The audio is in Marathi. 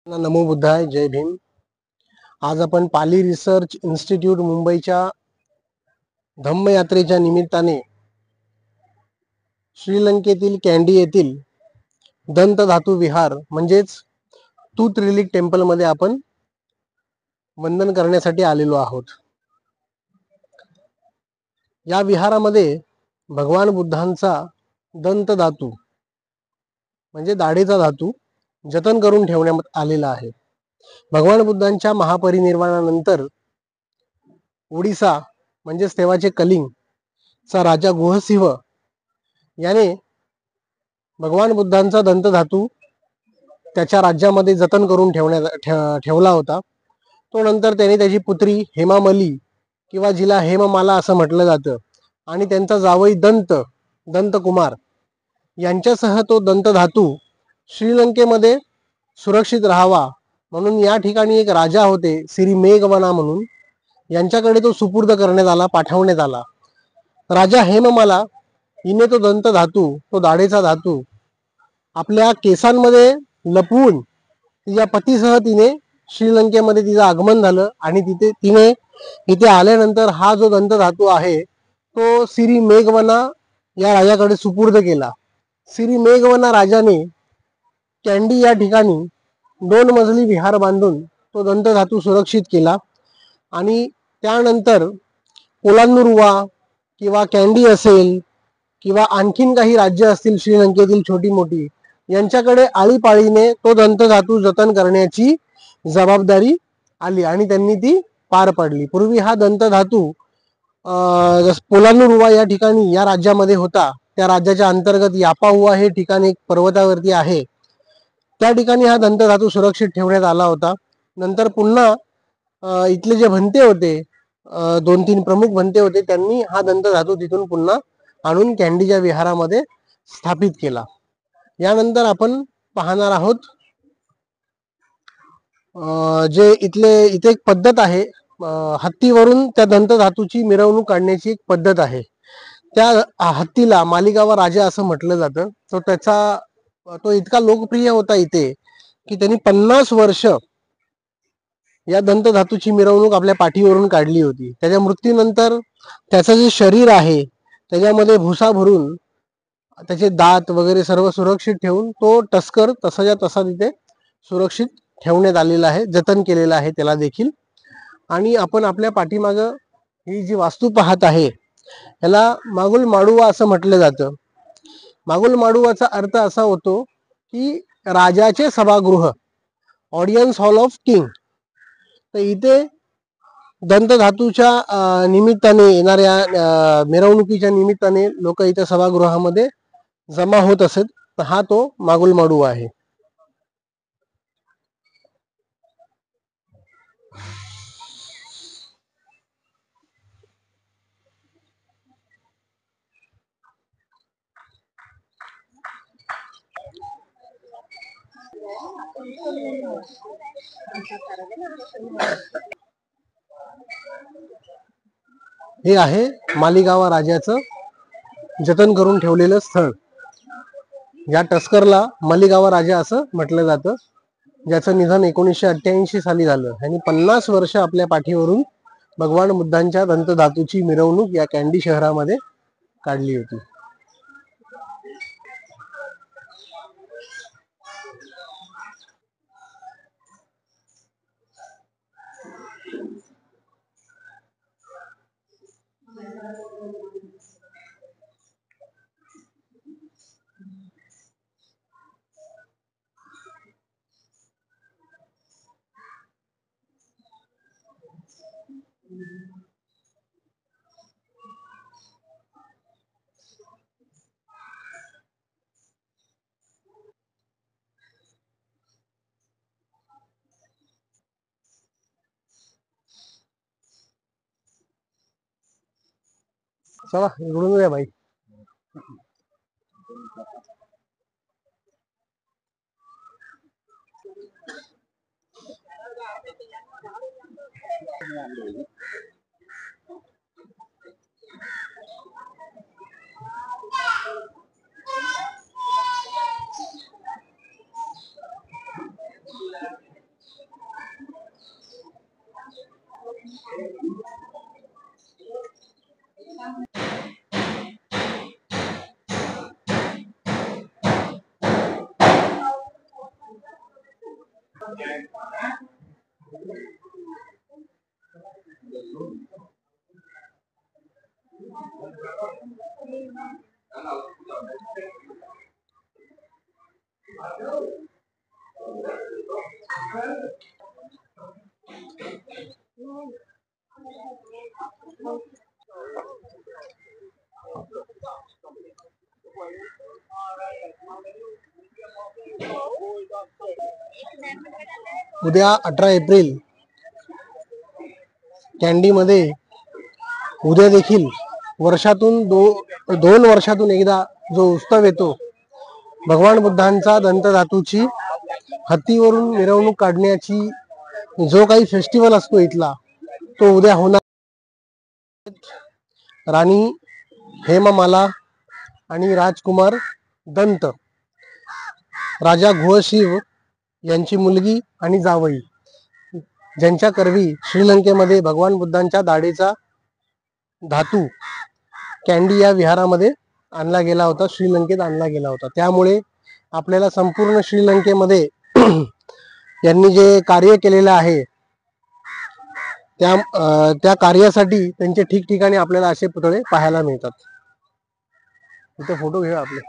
नमो बुद्धाय. जय भीम. आज आपण पाली रिसर्च इन्स्टिट्यूट मुंबईच्या धम्मयात्रेच्या निमित्ताने श्रीलंकेतील कॅन्डी येथील दंत धातू विहार म्हणजेच तूत रिलीक टेम्पल मध्ये आपण वंदन करण्यासाठी आलेलो आहोत. या विहारामध्ये भगवान बुद्धांचा दंत धातू म्हणजे दाढेचा धातू जतन करून ठेवण्यात आलेला आहे. भगवान बुद्धांच्या महापरिनिर्वाणानंतर ओडिसा म्हणजेच तेव्हाचे कलिंग चा राजा गुहसिंह याने भगवान बुद्धांचा दंत धातू त्याच्या राज्यामध्ये जतन करून ठेवला होता. तो नंतर त्याने त्याची पुत्री हेमामली किंवा जिला हेममाला असं म्हटलं जातं आणि त्यांचा जावई दंतकुमार यांच्यासह तो दंत धातू श्रीलंकेमध्ये सुरक्षित राहावा म्हणून या ठिकाणी एक राजा होते श्री मेघवना म्हणून, यांच्याकडे तो सुपूर्द करण्यात आला, पाठवण्यात आला. राजा हेममाला हिने तो दंत धातू, तो दाढेचा धातू आपल्या केसांमध्ये लपवून तिच्या पतीसह तिने श्रीलंकेमध्ये तिचं आगमन झालं आणि तिने इथे आल्यानंतर हा जो दंत धातू आहे तो श्री मेघवना या राजाकडे सुपूर्द केला. श्री मेघवना राजाने कॅन्डी या ठिकाणी 2 मजली विहार बांधून तो दंत धातू सुरक्षित केला आणि त्यानंतर कोलानुरुवा किंवा कॅन्डी असेल किंवा आणखीन काही राज्य असतील श्रीलंकेतील छोटी मोठी, यांच्याकडे आळीपाळीने तो दंत धातू जतन करण्याची जबाबदारी आली आणि त्यांनी ती पार पाडली. पूर्वी हा दंत धातू कोलानुरुवा या ठिकाणी या राज्यामध्ये होता. त्या राज्याच्या अंतर्गत यापाहुआ हे ठिकाण एक पर्वतावरती आहे. त्या ठिकाणी हा दंत धातू सुरक्षित ठेवण्यात आला होता. नंतर पुन्हा इथले जे भंते होते, 2-3 प्रमुख भंते होते, त्यांनी हा दंत धातू तिथून पुन्हा आणून कॅन्डीच्या विहारामध्ये स्थापित केला. यानंतर आपण पाहणार आहोत जे इथे एक पद्धत आहे, हत्तीवरून त्या दंत धातूची मिरवणूक काढण्याची एक पद्धत आहे. त्या हत्तीला मालिगावा राजा असं म्हटलं जातं. तो इतका लोकप्रिय होता इथे की त्यांनी 50 वर्ष या दंत धातूची मिरवणूक आपल्या पाठीवरून काढली होती. त्याच्या मृत्यूनंतर त्याचं जे शरीर आहे त्याच्यामध्ये भुसा भरून त्याचे दात वगैरे सर्व सुरक्षित ठेवून तो टस्कर तसाच्या तसा तिथे सुरक्षित ठेवण्यात आलेला आहे, जतन केलेला आहे त्याला देखील. आणि आपण आपल्या पाठीमागं ही जी वास्तू पाहत आहे याला मागुल माडुवा असं म्हटलं जातं. मागुल माडुवाचा अर्थ असा होतो की राजाचे सभागृह, ऑडियन्स हॉल ऑफ किंग. तर इथे दंत धातूच्या निमित्ताने येणाऱ्या मिरवणुकीच्या निमित्ताने लोक इथे सभागृहामध्ये जमा होत असत. तर हा तो मागुल माडुवा आहे. हे आहे मालिगावा राजाचं जतन करून ठेवलेलं स्थळ. या टस्करला मालिगावा राजा असं म्हटलं जातं, ज्याचं निधन 1988 साली झालं. आणि 50 वर्ष आपल्या पाठीवरून भगवान बुद्धांच्या दंत धातूची मिरवणूक या कॅन्डी शहरामध्ये काढली होती. चला इकडून या भाई. उद्या 18 एप्रिल कॅन्डीमध्ये उद्या देखील वर्षातून दोन वर्षातून एकदा जो उत्सव येतो, भगवान बुद्धांचा दंतधातूची हत्तीवरून मिरवणूक काढण्याची जो काही फेस्टिवल असतो इथला, तो उद्या होणार. राणी हेममाला आणि राजकुमार दंत, राजा घोळशिव यांची मुलगी आणि जावई, ज्यांच्या करवी श्रीलंकेमध्ये भगवान बुद्धांच्या दाढेचा धातू कॅन्डी या विहारामध्ये आणला गेला होता, श्रीलंकेत आणला गेला होता. त्यामुळे आपल्याला संपूर्ण श्रीलंकेमध्ये यांनी जे कार्य केलेलं आहे त्या कार्यासाठी त्यांचे ठिकठिकाणी आपल्याला असे पुतळे पाहायला मिळतात. इथे फोटो घेऊ आपले.